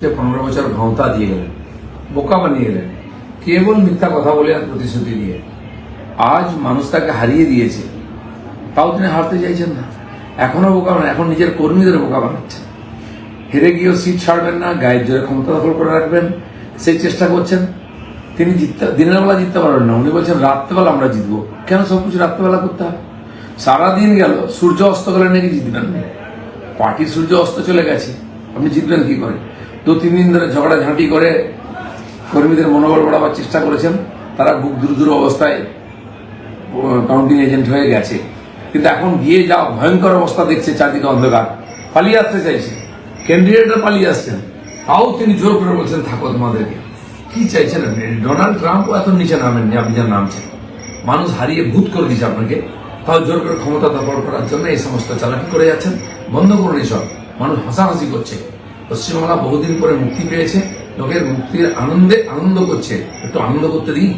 15 বছর ভাঁওতা দিয়ে গেলেন, বোকা বানিয়ে গেলেন, কেবল মিথ্যা কথা বলে আর প্রতিশ্রুতি দিয়ে। আজ মানুষ তাকে হারিয়ে দিয়েছে, তাও তিনি হারতে চাইছেন না। এখনো বোকা বানান, এখন নিজের কর্মীদের বোকা বানাচ্ছেন। হেরে গিয়েও সিট ছাড়বেন না, গায়ের জোরে ক্ষমতা দখল করে রাখবেন, সেই চেষ্টা করছেন। তিনি দিনের বেলা জিততে পারবেন না, উনি বলছেন রাত্রেবেলা আমরা জিতবো। কেন সবকিছু রাত্রেবেলা করতে হবে? সারাদিন গেল, সূর্য অস্ত গেলে নাকি জিতবেন না। পার্টির সূর্য অস্ত চলে গেছে, আপনি জিতবেন কি করে? 2-3 দিন ধরে ঝগড়াঝাঁটি করে কর্মীদের মনোবল বাড়াবার চেষ্টা করেছেন। তারা বুক দুরুদুর অবস্থায় কাউন্টিং এজেন্ট হয়ে গেছে, কিন্তু এখন গিয়ে যা ভয়ঙ্কর অবস্থা দেখছে, চারদিকে অন্ধকার, পালিয়ে আসতে চাইছে। ক্যান্ডিডেটরা পালিয়ে আসছেন, তাও তিনি জোর করে বলছেন থাকো তোমাদেরকে। কি চাইছেন আপনি? ডোনাল্ড ট্রাম্পও এত নিচে নামেননি, আপনি যা নামছেন। মানুষ হারিয়ে ভূত করে দিচ্ছে আপনাকে, তাও জোর করে ক্ষমতা দখল করার জন্য এই সমস্ত চালাকি করে যাচ্ছেন। বন্ধ করুন এসব। মানুষ হাসাহাসি করছে। পশ্চিমবাংলা বহুদিন পরে মুক্তি পেয়েছে, লোকের মুক্তির আনন্দে আনন্দ করছে, একটু আনন্দ করতে দিন।